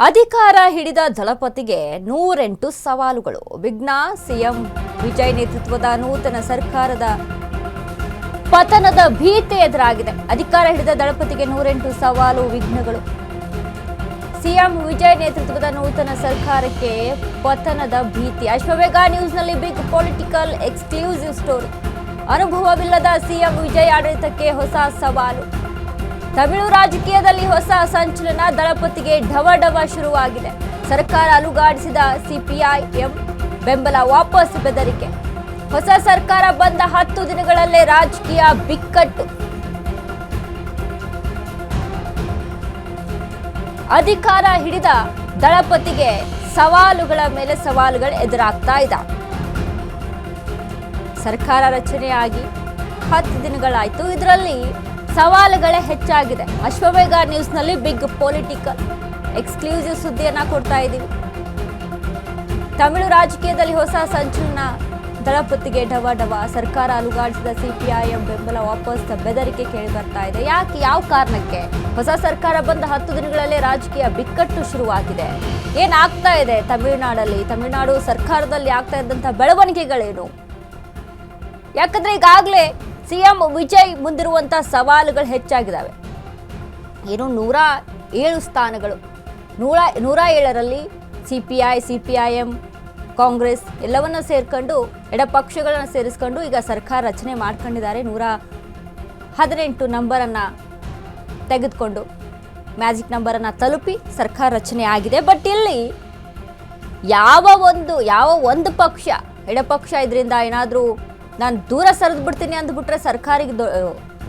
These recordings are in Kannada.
ಅಧಿಕಾರ ಹಿಡಿದ ದಳಪತಿಗೆ 108 ಸವಾಲುಗಳು. ವಿಘ್ನ ಸಿಎಂ ವಿಜಯ್ ನೇತೃತ್ವದ ನೂತನ ಸರ್ಕಾರದ ಪತನದ ಭೀತಿ ಎದುರಾಗಿದೆ. ಅಧಿಕಾರ ಹಿಡಿದ ದಳಪತಿಗೆ 108 ಸವಾಲು ವಿಘ್ನಗಳು. ಸಿಎಂ ವಿಜಯ್ ನೇತೃತ್ವದ ನೂತನ ಸರ್ಕಾರಕ್ಕೆ ಪತನದ ಭೀತಿ. ಅಶ್ವವೇಗ ನ್ಯೂಸ್ನಲ್ಲಿ ಬಿಗ್ ಪೊಲಿಟಿಕಲ್ ಎಕ್ಸ್ಕ್ಲೂಸಿವ್ ಸ್ಟೋರಿ. ಅನುಭವವಿಲ್ಲದ ಸಿಎಂ ವಿಜಯ್ ಆಡಳಿತಕ್ಕೆ ಹೊಸ ಸವಾಲು. ತಮಿಳು ರಾಜಕೀಯದಲ್ಲಿ ಹೊಸ ಸಂಚಲನ. ದಳಪತಿಗೆ ಢವಢವ ಶುರುವಾಗಿದೆ. ಸರ್ಕಾರ ಅಲುಗಾಡಿಸಿದ ಸಿಪಿಐಎಂ ಬೆಂಬಲ ವಾಪಸ್ ಬೆದರಿಕೆ. ಹೊಸ ಸರ್ಕಾರ ಬಂದ 10 ದಿನಗಳಲ್ಲೇ ರಾಜಕೀಯ ಬಿಕ್ಕಟ್ಟು. ಅಧಿಕಾರ ಹಿಡಿದ ದಳಪತಿಗೆ ಸವಾಲುಗಳ ಮೇಲೆ ಸವಾಲುಗಳು ಎದುರಾಗ್ತಾ ಇದ್ದಾವೆ. ಸರ್ಕಾರ ರಚನೆಯಾಗಿ 10 ದಿನಗಳಾಯಿತು. ಇದರಲ್ಲಿ ಸವಾಲುಗಳೇ ಹೆಚ್ಚಾಗಿದೆ. ಅಶ್ವವೇಗ ನ್ಯೂಸ್ನಲ್ಲಿ ಬಿಗ್ ಪೊಲಿಟಿಕಲ್ ಎಕ್ಸ್ಕ್ಲೂಸಿವ್ ಸುದ್ದಿಯನ್ನ ಕೊಡ್ತಾ ಇದ್ದೀವಿ. ತಮಿಳು ರಾಜಕೀಯದಲ್ಲಿ ಹೊಸ ಸಂಚಲನ. ದಳಪತಿಗೆ ಢವಢವ. ಸರ್ಕಾರ ಅಲುಗಾಡಿಸಿದ ಸಿಪಿಐಎಂ ಬೆಂಬಲ ವಾಪಸ್ ಬೆದರಿಕೆ ಕೇಳಿ ಬರ್ತಾ ಇದೆ. ಯಾಕೆ, ಯಾವ ಕಾರಣಕ್ಕೆ? ಹೊಸ ಸರ್ಕಾರ ಬಂದ 10 ದಿನಗಳಲ್ಲೇ ರಾಜಕೀಯ ಬಿಕ್ಕಟ್ಟು ಶುರುವಾಗಿದೆ. ಏನಾಗ್ತಾ ಇದೆ ತಮಿಳುನಾಡಲ್ಲಿ? ತಮಿಳುನಾಡು ಸರ್ಕಾರದಲ್ಲಿ ಆಗ್ತಾ ಇದ್ದಂಥ ಬೆಳವಣಿಗೆಗಳೇನು? ಯಾಕಂದ್ರೆ ಈಗಾಗಲೇ ಸಿಎಂ ವಿಜಯ್ ಮುಂದಿರುವಂಥ ಸವಾಲುಗಳು ಹೆಚ್ಚಾಗಿದ್ದಾವೆ. ಏನು 107 ಸ್ಥಾನಗಳು, 107ರಲ್ಲಿ ಸಿಪಿಐಎಂ ಕಾಂಗ್ರೆಸ್ ಎಲ್ಲವನ್ನ ಸೇರ್ಕೊಂಡು ಎಡಪಕ್ಷಗಳನ್ನು ಸೇರಿಸ್ಕೊಂಡು ಈಗ ಸರ್ಕಾರ ರಚನೆ ಮಾಡ್ಕೊಂಡಿದ್ದಾರೆ. 118 ನಂಬರನ್ನು ತೆಗೆದುಕೊಂಡು ಮ್ಯಾಜಿಕ್ ನಂಬರನ್ನು ತಲುಪಿ ಸರ್ಕಾರ ರಚನೆ ಆಗಿದೆ. ಬಟ್ ಇಲ್ಲಿ ಯಾವ ಒಂದು ಪಕ್ಷ, ಎಡಪಕ್ಷ ಇದರಿಂದ ಏನಾದರೂ ನಾನು ದೂರ ಸರಿದು ಬಿಡ್ತೀನಿ ಅಂದ್ಬಿಟ್ರೆ ಸರ್ಕಾರಿಗೆ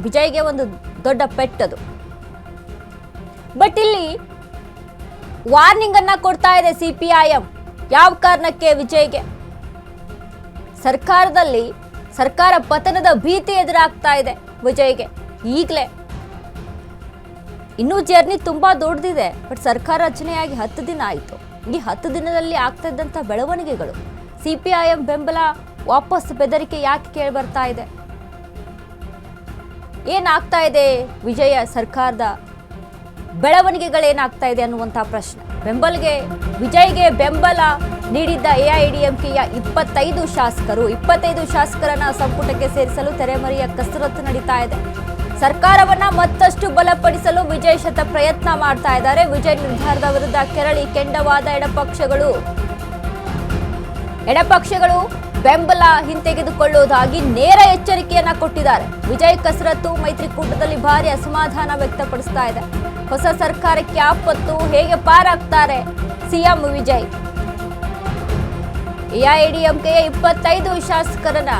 ವಿಜಯ್ಗೆ ಒಂದು ದೊಡ್ಡ ಪೆಟ್ಟದು. ಬಟ್ ಇಲ್ಲಿ ವಾರ್ನಿಂಗ್ ಅನ್ನ ಕೊಡ್ತಾ ಇದೆ ಸಿಪಿಐಎಂ. ಯಾವ ಕಾರಣಕ್ಕೆ? ವಿಜಯ್ಗೆ ಸರ್ಕಾರ ಪತನದ ಭೀತಿ ಎದುರಾಗ್ತಾ ಇದೆ ವಿಜಯ್ಗೆ. ಈಗಲೇ ಇನ್ನೂ ಜರ್ನಿ ತುಂಬಾ ದೊಡ್ಡದಿದೆ. ಬಟ್ ಸರ್ಕಾರ ರಚನೆಯಾಗಿ 10 ದಿನ ಆಯಿತು. ಈ 10 ದಿನದಲ್ಲಿ ಆಗ್ತಾ ಇದ್ದಂಥ ಬೆಳವಣಿಗೆಗಳು, ಸಿಪಿಐಎಂ ಬೆಂಬಲ ವಾಪಸ್ ಬೆದರಿಕೆ ಯಾಕೆ ಕೇಳಿ ಬರ್ತಾ ಇದೆ? ಏನಾಗ್ತಾ ಇದೆ? ವಿಜಯ ಸರ್ಕಾರದ ಬೆಳವಣಿಗೆಗಳೇನಾಗ್ತಾ ಇದೆ ಅನ್ನುವಂಥ ಪ್ರಶ್ನೆ. ವಿಜಯ್ಗೆ ಬೆಂಬಲ ನೀಡಿದ್ದ ಎಐಎಡಿಎಂಕೆಯ 25 ಶಾಸಕರನ್ನ ಸಂಪುಟಕ್ಕೆ ಸೇರಿಸಲು ತೆರೆಮರೆಯ ಕಸರತ್ತು ನಡೀತಾ ಇದೆ. ಸರ್ಕಾರವನ್ನ ಮತ್ತಷ್ಟು ಬಲಪಡಿಸಲು ವಿಜಯ್ ಶತ ಪ್ರಯತ್ನ ಮಾಡ್ತಾ ಇದ್ದಾರೆ. ವಿಜಯ್ ನಿರ್ಧಾರದ ವಿರುದ್ಧ ಕೆರಳಿ ಕೆಂಡವಾದ ಎಡಪಕ್ಷಗಳು ಬೆಂಬಲ ಹಿಂತೆಗೆದುಕೊಳ್ಳುವುದಾಗಿ ನೇರ ಎಚ್ಚರಿಕೆಯನ್ನ ಕೊಟ್ಟಿದ್ದಾರೆ. ವಿಜಯ್ ಕಸರತ್ತು ಮೈತ್ರಿಕೂಟದಲ್ಲಿ ಭಾರಿ ಅಸಮಾಧಾನ ವ್ಯಕ್ತಪಡಿಸ್ತಾ ಇದೆ. ಹೊಸ ಸರ್ಕಾರಕ್ಕೆ ಆಪತ್ತು. ಹೇಗೆ ಪಾರಾಗ್ತಾರೆ ಸಿಎಂ ವಿಜಯ್? ಎಐಎಡಿಎಂಕೆಯ 25 ಶಾಸಕರನ್ನ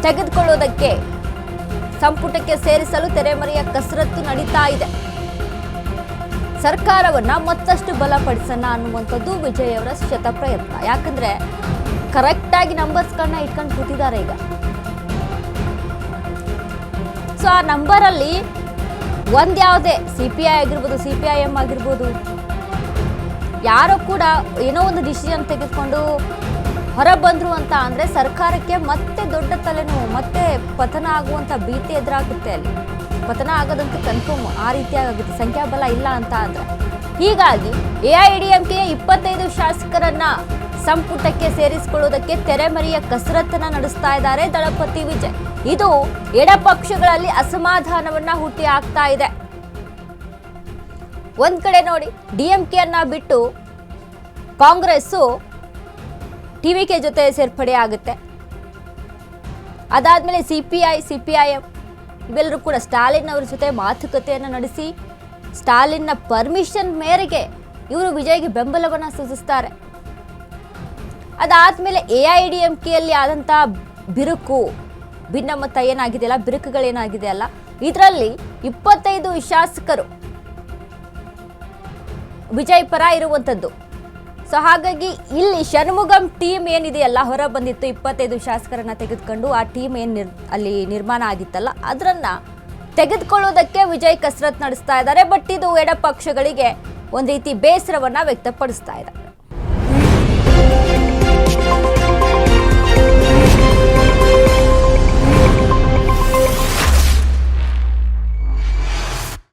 ತೆಗೆದುಕೊಳ್ಳುವುದಕ್ಕೆ ಸಂಪುಟಕ್ಕೆ ಸೇರಿಸಲು ತೆರೆಮರೆಯ ಕಸರತ್ತು ನಡೀತಾ ಇದೆ. ಸರ್ಕಾರವನ್ನ ಮತ್ತಷ್ಟು ಬಲಪಡಿಸೋಣ ಅನ್ನುವಂಥದ್ದು ವಿಜಯ್ ಅವರ ಶತ ಪ್ರಯತ್ನ. ಯಾಕಂದ್ರೆ ಕರೆಕ್ಟ್ ಆಗಿ ನಂಬರ್ಸ್ಗಳನ್ನ ಇಟ್ಕೊಂಡು ಕೂತಿದ್ದಾರೆ ಈಗ. ಸೊ ಆ ನಂಬರಲ್ಲಿ ಒಂದ್ಯಾವುದೇ ಸಿಪಿಐ ಆಗಿರ್ಬೋದು, ಸಿಪಿಐಎಂ ಆಗಿರ್ಬೋದು, ಯಾರೋ ಕೂಡ ಏನೋ ಒಂದು ಡಿಸಿಷನ್ ತೆಗೆದುಕೊಂಡು ಹೊರ ಬಂದ್ರು ಅಂತ ಅಂದ್ರೆ ಸರ್ಕಾರಕ್ಕೆ ಮತ್ತೆ ದೊಡ್ಡ ತಲೆನೋವು, ಮತ್ತೆ ಪತನ ಆಗುವಂತ ಭೀತಿ ಎದುರಾಗುತ್ತೆ. ಅಲ್ಲಿ ಪತನ ಆಗೋದಂತೂ ಕನ್ಫರ್ಮ್. ಆ ರೀತಿಯಾಗುತ್ತೆ ಸಂಖ್ಯಾಬಲ ಇಲ್ಲ ಅಂತ ಅಂದ್ರೆ. ಹೀಗಾಗಿ ಎಐಎಡಿಎಂಕೆಯ 25 ಶಾಸಕರನ್ನ ಸಂಪುಟಕ್ಕೆ ಸೇರಿಸಿಕೊಳ್ಳುವುದಕ್ಕೆ ತೆರೆಮರೆಯ ಕಸರತ್ತನ್ನ ನಡೆಸ್ತಾ ಇದ್ದಾರೆ ದಳಪತಿ ವಿಜಯ್. ಇದು ಎಡಪಕ್ಷಗಳಲ್ಲಿ ಅಸಮಾಧಾನವನ್ನ ಹುಟ್ಟಿ ಆಗ್ತಾ ಇದೆ. ಒಂದ್ ಕಡೆ ನೋಡಿ, ಡಿಎಂಕೆಯನ್ನ ಬಿಟ್ಟು ಕಾಂಗ್ರೆಸ್ಸು ಟಿವಿಕೆ ಜೊತೆ ಸೇರ್ಪಡೆ ಆಗುತ್ತೆ. ಅದಾದ್ಮೇಲೆ ಸಿಪಿಐಎಂ ಇವೆಲ್ಲರೂ ಕೂಡ ಸ್ಟಾಲಿನ್ ಅವರ ಜೊತೆ ಮಾತುಕತೆಯನ್ನು ನಡೆಸಿ ಸ್ಟಾಲಿನ್ನ ಪರ್ಮಿಷನ್ ಮೇರೆಗೆ ಇವರು ವಿಜಯ್ಗೆ ಬೆಂಬಲವನ್ನು ಸೂಚಿಸ್ತಾರೆ. ಅದಾದ್ಮೇಲೆ ಎಐಎಡಿಎಂಕೆಯಲ್ಲಿ ಆದಂಥ ಬಿರುಕು, ಭಿನ್ನಮತ ಏನಾಗಿದೆಯಲ್ಲ, ಬಿರುಕುಗಳೇನಾಗಿದೆಯಲ್ಲ, ಇದರಲ್ಲಿ 25 ಶಾಸಕರು ವಿಜಯ್ ಪರ ಇರುವಂಥದ್ದು. ಸೊ ಹಾಗಾಗಿ ಇಲ್ಲಿ ಷಣ್ಮುಗಂ ಟೀಮ್ ಏನಿದೆಯಲ್ಲ ಹೊರ ಬಂದಿತ್ತು, 25 ಶಾಸಕರನ್ನ ತೆಗೆದುಕೊಂಡು ಆ ಟೀಮ್ ಅಲ್ಲಿ ನಿರ್ಮಾಣ ಆಗಿತ್ತಲ್ಲ, ಅದನ್ನ ತೆಗೆದುಕೊಳ್ಳುವುದಕ್ಕೆ ವಿಜಯ್ ಕಸರತ್ ನಡೆಸ್ತಾ ಇದ್ದಾರೆ. ಬಟ್ ಇದು ಎಡಪಕ್ಷಗಳಿಗೆ ಒಂದು ರೀತಿ ಬೇಸರವನ್ನ ವ್ಯಕ್ತಪಡಿಸ್ತಾ ಇದೆ.